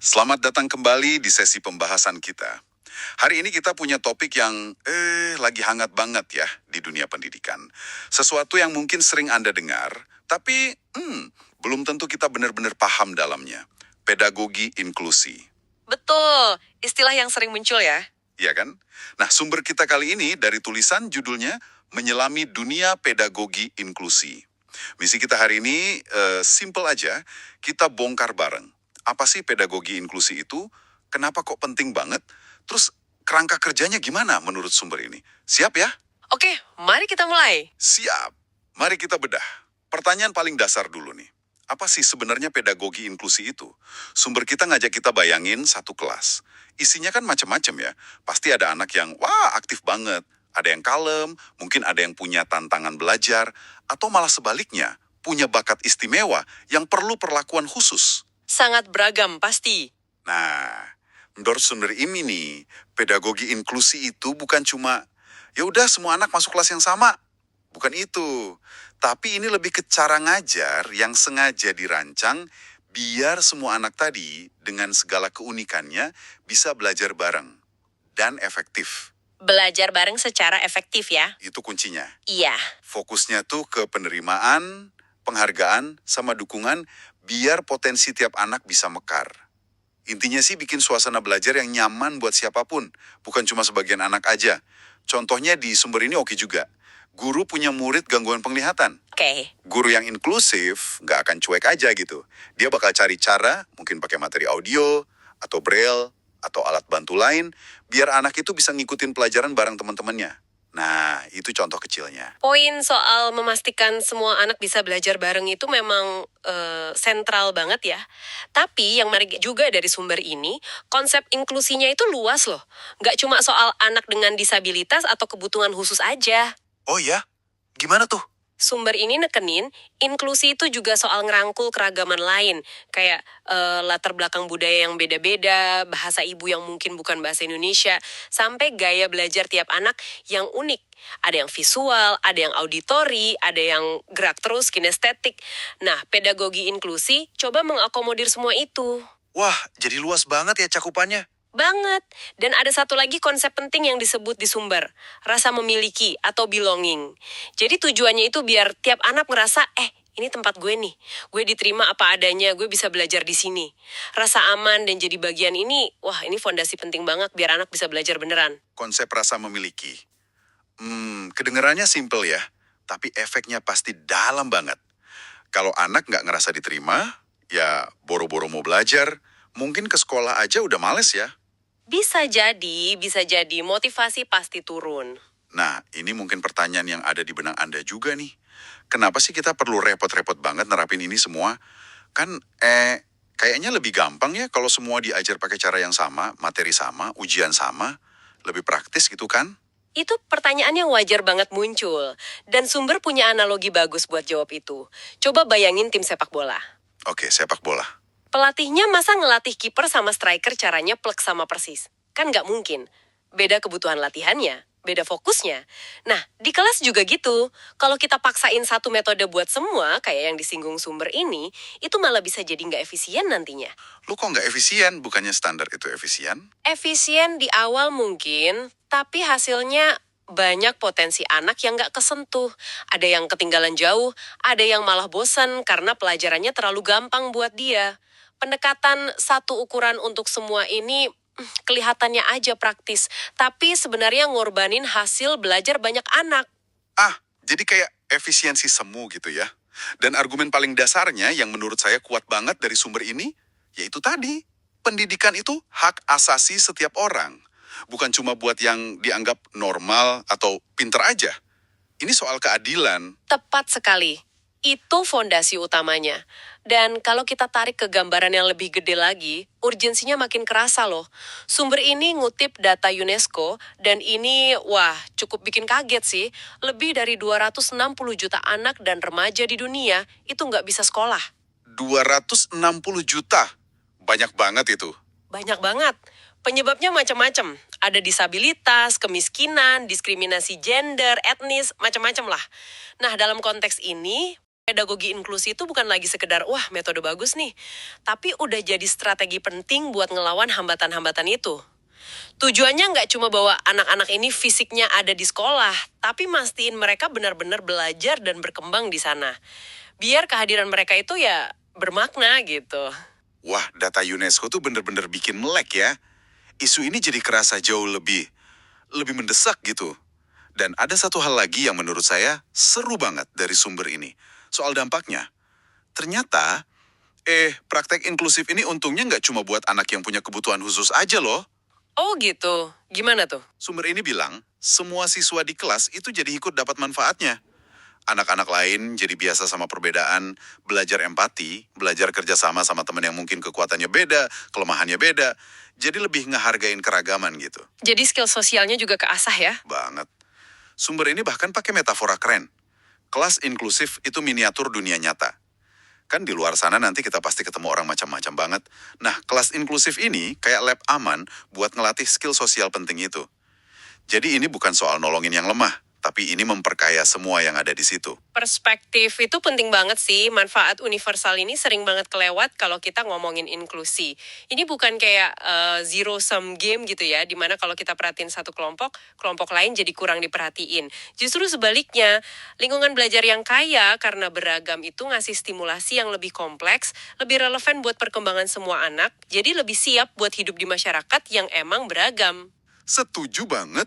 Selamat datang kembali di sesi pembahasan kita. Hari ini kita punya topik yang lagi hangat banget ya di dunia pendidikan. Sesuatu yang mungkin sering Anda dengar, tapi belum tentu kita benar-benar paham dalamnya. Pedagogi inklusi. Betul, istilah yang sering muncul ya. Iya kan? Nah, sumber kita kali ini dari tulisan judulnya Menyelami Dunia Pedagogi Inklusi. Misi kita hari ini simple aja, kita bongkar bareng. Apa sih pedagogi inklusi itu? Kenapa kok penting banget? Terus kerangka kerjanya gimana menurut sumber ini? Siap ya? Oke, mari kita mulai. Siap. Mari kita bedah. Pertanyaan paling dasar dulu nih. Apa sih sebenarnya pedagogi inklusi itu? Sumber kita ngajak kita bayangin satu kelas. Isinya kan macam-macam ya. Pasti ada anak yang, wah aktif banget. Ada yang kalem, mungkin ada yang punya tantangan belajar, atau malah sebaliknya, punya bakat istimewa yang perlu perlakuan khusus. Sangat beragam pasti. Nah, menurut sumber ini nih, pedagogi inklusi itu bukan cuma, ya udah semua anak masuk kelas yang sama. Bukan itu. Tapi ini lebih ke cara ngajar yang sengaja dirancang biar semua anak tadi dengan segala keunikannya bisa belajar bareng dan efektif. Belajar bareng secara efektif ya. Itu kuncinya. Iya, Fokusnya tuh ke penerimaan, penghargaan, sama dukungan biar potensi tiap anak bisa mekar. Intinya sih bikin suasana belajar yang nyaman buat siapapun, bukan cuma sebagian anak aja. Contohnya di sumber ini oke juga. Guru punya murid gangguan penglihatan. oke. Guru yang inklusif nggak akan cuek aja gitu. Dia bakal cari cara, mungkin pakai materi audio, atau braille, atau alat bantu lain, biar anak itu bisa ngikutin pelajaran bareng teman-temannya. Nah, itu contoh kecilnya. Poin soal memastikan semua anak bisa belajar bareng itu memang sentral banget ya. Tapi yang menarik juga dari sumber ini, konsep inklusinya itu luas loh. Nggak cuma soal anak dengan disabilitas atau kebutuhan khusus aja. Oh ya? Gimana tuh? Sumber ini nekenin, inklusi itu juga soal ngerangkul keragaman lain. Kayak latar belakang budaya yang beda-beda, bahasa ibu yang mungkin bukan bahasa Indonesia, sampai gaya belajar tiap anak yang unik. Ada yang visual, ada yang auditori, ada yang gerak terus, kinestetik. Nah, pedagogi inklusi coba mengakomodir semua itu. Wah, jadi luas banget ya cakupannya. Banget. Dan ada satu lagi konsep penting yang disebut di sumber, rasa memiliki atau belonging. Jadi tujuannya itu biar tiap anak ngerasa, ini tempat gue nih. Gue diterima apa adanya, gue bisa belajar di sini. Rasa aman dan jadi bagian ini, wah ini fondasi penting banget biar anak bisa belajar beneran. Konsep rasa memiliki. Kedengarannya simple ya, tapi efeknya pasti dalam banget. Kalau anak nggak ngerasa diterima, ya boro-boro mau belajar, mungkin ke sekolah aja udah males ya. Bisa jadi motivasi pasti turun. Nah, ini mungkin pertanyaan yang ada di benak Anda juga nih. Kenapa sih kita perlu repot-repot banget nerapin ini semua? Kan, kayaknya lebih gampang ya kalau semua diajar pakai cara yang sama, materi sama, ujian sama, lebih praktis gitu kan? Itu pertanyaan yang wajar banget muncul. Dan sumber punya analogi bagus buat jawab itu. Coba bayangin tim sepak bola. Oke, sepak bola. Pelatihnya masa ngelatih kiper sama striker caranya plek sama persis? Kan nggak mungkin. Beda kebutuhan latihannya, beda fokusnya. Nah, di kelas juga gitu. Kalau kita paksain satu metode buat semua, kayak yang disinggung sumber ini, itu malah bisa jadi nggak efisien nantinya. Lu kok nggak efisien? Bukannya standar itu efisien? Efisien di awal mungkin, tapi hasilnya banyak potensi anak yang nggak kesentuh. Ada yang ketinggalan jauh, ada yang malah bosan karena pelajarannya terlalu gampang buat dia. Pendekatan satu ukuran untuk semua ini kelihatannya aja praktis, tapi sebenarnya ngorbanin hasil belajar banyak anak. Jadi kayak efisiensi semu gitu ya. Dan argumen paling dasarnya yang menurut saya kuat banget dari sumber ini, yaitu tadi, pendidikan itu hak asasi setiap orang. Bukan cuma buat yang dianggap normal atau pinter aja. Ini soal keadilan. Tepat sekali. Itu fondasi utamanya. Dan kalau kita tarik ke gambaran yang lebih gede lagi, urgensinya makin kerasa loh. Sumber ini ngutip data UNESCO, dan ini, wah, cukup bikin kaget sih. Lebih dari 260 juta anak dan remaja di dunia itu nggak bisa sekolah. 260 juta. Banyak banget itu. Banyak banget. Penyebabnya macam-macam. Ada disabilitas, kemiskinan, diskriminasi gender, etnis, macam-macam lah. Nah, dalam konteks ini, Pedagogi inklusi itu bukan lagi sekedar, wah metode bagus nih, tapi udah jadi strategi penting buat ngelawan hambatan-hambatan itu. Tujuannya nggak cuma bahwa anak-anak ini fisiknya ada di sekolah, tapi mastiin mereka benar-benar belajar dan berkembang di sana. Biar kehadiran mereka itu ya bermakna gitu. Wah, data UNESCO tuh bener-bener bikin melek ya. Isu ini jadi kerasa jauh lebih mendesak gitu. Dan ada satu hal lagi yang menurut saya seru banget dari sumber ini. Soal dampaknya. Ternyata, praktek inklusif ini untungnya nggak cuma buat anak yang punya kebutuhan khusus aja loh. Oh gitu, gimana tuh? Sumber ini bilang, semua siswa di kelas itu jadi ikut dapat manfaatnya. Anak-anak lain jadi biasa sama perbedaan, belajar empati, belajar kerjasama sama teman yang mungkin kekuatannya beda, kelemahannya beda. Jadi lebih ngehargain keragaman gitu. Jadi skill sosialnya juga keasah ya? Banget. Sumber ini bahkan pakai metafora keren. Kelas inklusif itu miniatur dunia nyata. Kan di luar sana nanti kita pasti ketemu orang macam-macam banget. Nah, kelas inklusif ini kayak lab aman buat ngelatih skill sosial penting itu. Jadi ini bukan soal nolongin yang lemah, tapi ini memperkaya semua yang ada di situ. Perspektif itu penting banget sih. Manfaat universal ini sering banget kelewat kalau kita ngomongin inklusi. Ini bukan kayak zero sum game gitu ya, dimana kalau kita perhatiin satu kelompok, kelompok lain jadi kurang diperhatiin. Justru sebaliknya, lingkungan belajar yang kaya karena beragam itu ngasih stimulasi yang lebih kompleks, lebih relevan buat perkembangan semua anak, jadi lebih siap buat hidup di masyarakat yang emang beragam. Setuju banget.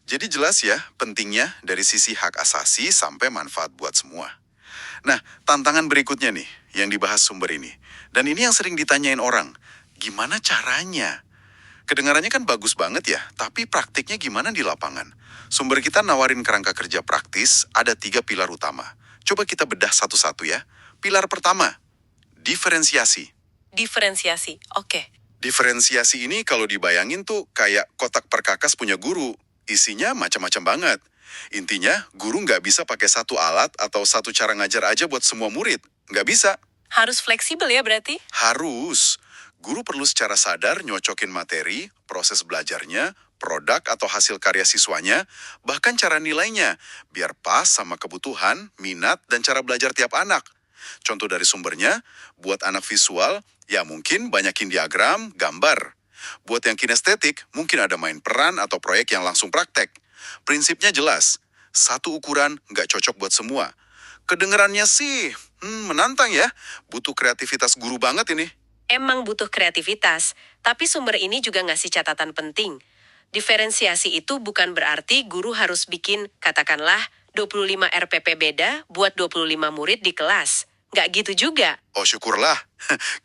Jadi jelas ya pentingnya dari sisi hak asasi sampai manfaat buat semua. Nah, tantangan berikutnya nih yang dibahas sumber ini. Dan ini yang sering ditanyain orang, gimana caranya? Kedengarannya kan bagus banget ya, tapi praktiknya gimana di lapangan? Sumber kita nawarin kerangka kerja praktis, ada 3 pilar utama. Coba kita bedah satu-satu ya. Pilar pertama, diferensiasi. Diferensiasi, oke. Diferensiasi ini kalau dibayangin tuh kayak kotak perkakas punya guru. Isinya macam-macam banget. Intinya, guru nggak bisa pakai satu alat atau satu cara ngajar aja buat semua murid. Nggak bisa. Harus fleksibel ya berarti? Harus. Guru perlu secara sadar nyocokin materi, proses belajarnya, produk atau hasil karya siswanya, bahkan cara nilainya, biar pas sama kebutuhan, minat, dan cara belajar tiap anak. Contoh dari sumbernya, buat anak visual, ya mungkin banyakin diagram, gambar. Buat yang kinestetik, mungkin ada main peran atau proyek yang langsung praktek. Prinsipnya jelas, satu ukuran nggak cocok buat semua. Kedengerannya sih, menantang ya. Butuh kreativitas guru banget ini. Emang butuh kreativitas, tapi sumber ini juga ngasih catatan penting. Diferensiasi itu bukan berarti guru harus bikin, katakanlah, 25 RPP beda buat 25 murid di kelas. Nggak gitu juga. Oh syukurlah.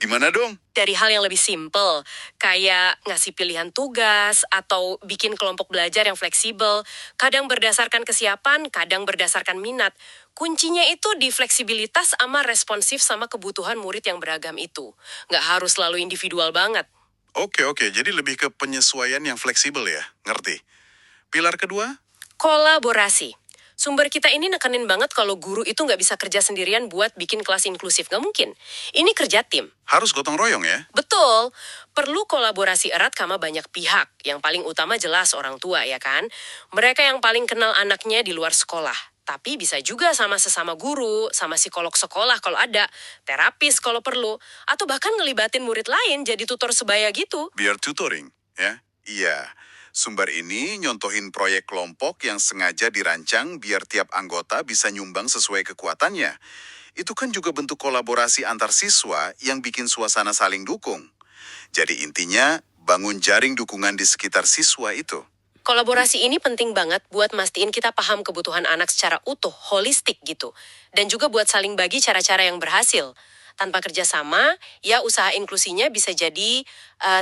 Gimana dong? Dari hal yang lebih simpel, kayak ngasih pilihan tugas atau bikin kelompok belajar yang fleksibel, kadang berdasarkan kesiapan, kadang berdasarkan minat. Kuncinya itu di fleksibilitas sama responsif sama kebutuhan murid yang beragam itu. Nggak harus selalu individual banget. Oke, jadi lebih ke penyesuaian yang fleksibel ya, ngerti. Pilar kedua? Kolaborasi. Sumber kita ini nekenin banget kalau guru itu nggak bisa kerja sendirian buat bikin kelas inklusif. Nggak mungkin. Ini kerja tim. Harus gotong royong ya? Betul, perlu kolaborasi erat sama banyak pihak. Yang paling utama jelas orang tua ya kan. Mereka yang paling kenal anaknya di luar sekolah. Tapi bisa juga sama sesama guru, sama psikolog sekolah kalau ada, terapis kalau perlu, atau bahkan ngelibatin murid lain jadi tutor sebaya gitu. Biar tutoring, ya? Iya. Sumber ini nyontohin proyek kelompok yang sengaja dirancang biar tiap anggota bisa nyumbang sesuai kekuatannya. Itu kan juga bentuk kolaborasi antar siswa yang bikin suasana saling dukung. Jadi intinya, bangun jaring dukungan di sekitar siswa itu. Kolaborasi ini penting banget buat mastiin kita paham kebutuhan anak secara utuh, holistik gitu. Dan juga buat saling bagi cara-cara yang berhasil. Tanpa kerjasama, ya usaha inklusinya bisa jadi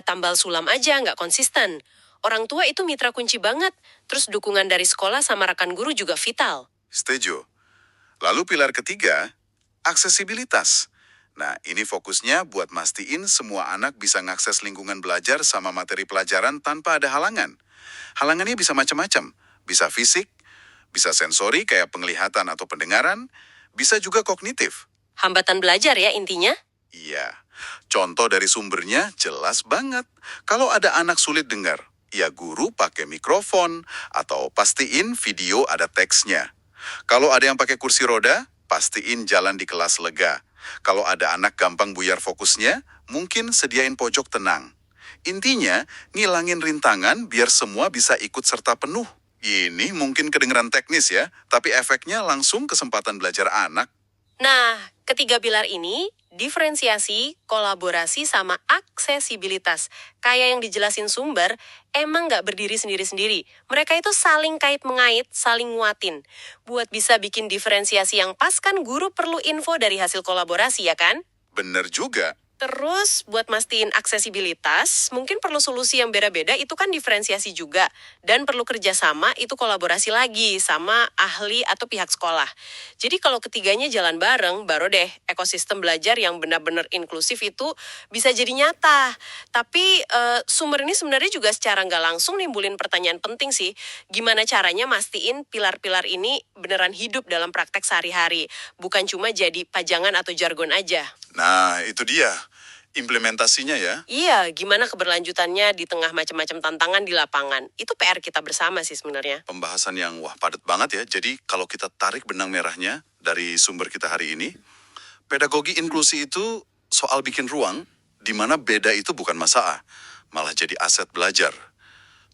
tambal sulam aja, nggak konsisten. Orang tua itu mitra kunci banget, terus dukungan dari sekolah sama rekan guru juga vital. Setuju. Lalu pilar ketiga, aksesibilitas. Nah, ini fokusnya buat mastiin semua anak bisa ngakses lingkungan belajar sama materi pelajaran tanpa ada halangan. Halangannya bisa macam-macam. Bisa fisik, bisa sensori kayak penglihatan atau pendengaran, bisa juga kognitif. Hambatan belajar ya intinya? Iya. Contoh dari sumbernya jelas banget. Kalau ada anak sulit dengar, ya guru pakai mikrofon atau pastiin video ada teksnya. Kalau ada yang pakai kursi roda, Pastiin jalan di kelas lega. Kalau ada anak gampang buyar fokusnya, mungkin sediain pojok tenang. Intinya, ngilangin rintangan biar semua bisa ikut serta penuh. Ini mungkin kedengeran teknis ya, tapi efeknya langsung kesempatan belajar anak. Nah, ketiga pilar ini, diferensiasi, kolaborasi, sama aksesibilitas. Kayak yang dijelasin Sumber, emang nggak berdiri sendiri-sendiri. Mereka itu saling kait-mengait, saling nguatin. Buat bisa bikin diferensiasi yang pas kan guru perlu info dari hasil kolaborasi ya kan? Bener juga. Terus buat mastiin aksesibilitas, mungkin perlu solusi yang beda-beda itu kan diferensiasi juga. Dan perlu kerjasama itu kolaborasi lagi sama ahli atau pihak sekolah. Jadi kalau ketiganya jalan bareng, baru deh ekosistem belajar yang benar-benar inklusif itu bisa jadi nyata. Tapi Sumber ini sebenarnya juga secara nggak langsung nimbulin pertanyaan penting sih. Gimana caranya mastiin pilar-pilar ini beneran hidup dalam praktek sehari-hari. Bukan cuma jadi pajangan atau jargon aja. Nah, itu dia. Implementasinya ya. Iya, gimana keberlanjutannya di tengah macam-macam tantangan di lapangan. Itu PR kita bersama sih sebenarnya. Pembahasan yang padat banget ya. Jadi kalau kita tarik benang merahnya dari sumber kita hari ini, pedagogi inklusi itu soal bikin ruang di mana beda itu bukan masalah, malah jadi aset belajar.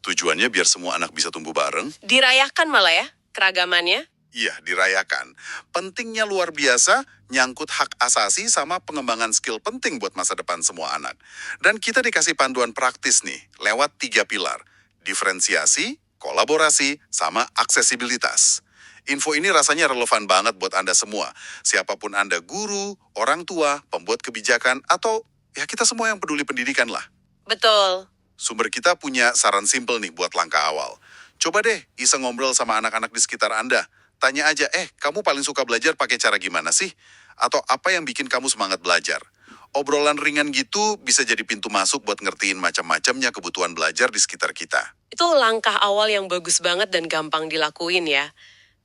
Tujuannya biar semua anak bisa tumbuh bareng. Dirayakan malah ya, keragamannya. Iya, dirayakan. Pentingnya luar biasa, nyangkut hak asasi sama pengembangan skill penting buat masa depan semua anak. Dan kita dikasih panduan praktis nih, lewat 3 pilar. Diferensiasi, kolaborasi, sama aksesibilitas. Info ini rasanya relevan banget buat Anda semua. Siapapun Anda, guru, orang tua, pembuat kebijakan, atau ya kita semua yang peduli pendidikan lah. Betul. Sumber kita punya saran simpel nih buat langkah awal. Coba deh iseng ngobrol sama anak-anak di sekitar Anda. Tanya aja, kamu paling suka belajar pakai cara gimana sih? Atau apa yang bikin kamu semangat belajar? Obrolan ringan gitu bisa jadi pintu masuk buat ngertiin macam-macamnya kebutuhan belajar di sekitar kita. Itu langkah awal yang bagus banget dan gampang dilakuin ya.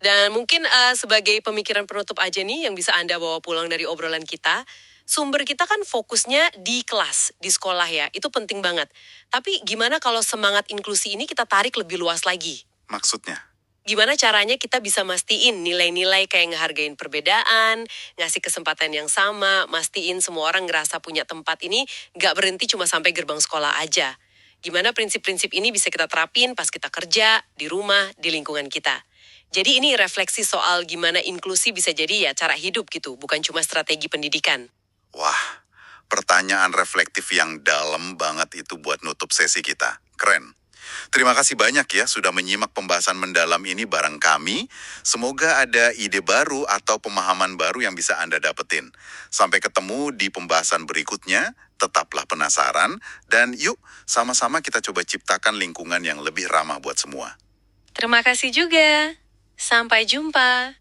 Dan mungkin sebagai pemikiran penutup aja nih yang bisa Anda bawa pulang dari obrolan kita, Sumber kita kan fokusnya di kelas, di sekolah ya, itu penting banget. Tapi gimana kalau semangat inklusi ini kita tarik lebih luas lagi? Maksudnya? Gimana caranya kita bisa mastiin nilai-nilai kayak ngehargain perbedaan, ngasih kesempatan yang sama, mastiin semua orang ngerasa punya tempat ini nggak berhenti cuma sampai gerbang sekolah aja. Gimana prinsip-prinsip ini bisa kita terapin pas kita kerja, di rumah, di lingkungan kita. Jadi ini refleksi soal gimana inklusi bisa jadi ya cara hidup gitu, bukan cuma strategi pendidikan. Wah, pertanyaan reflektif yang dalam banget itu buat nutup sesi kita. Keren. Terima kasih banyak ya sudah menyimak pembahasan mendalam ini bareng kami. Semoga ada ide baru atau pemahaman baru yang bisa Anda dapetin. Sampai ketemu di pembahasan berikutnya. Tetaplah penasaran dan yuk sama-sama kita coba ciptakan lingkungan yang lebih ramah buat semua. Terima kasih juga. Sampai jumpa.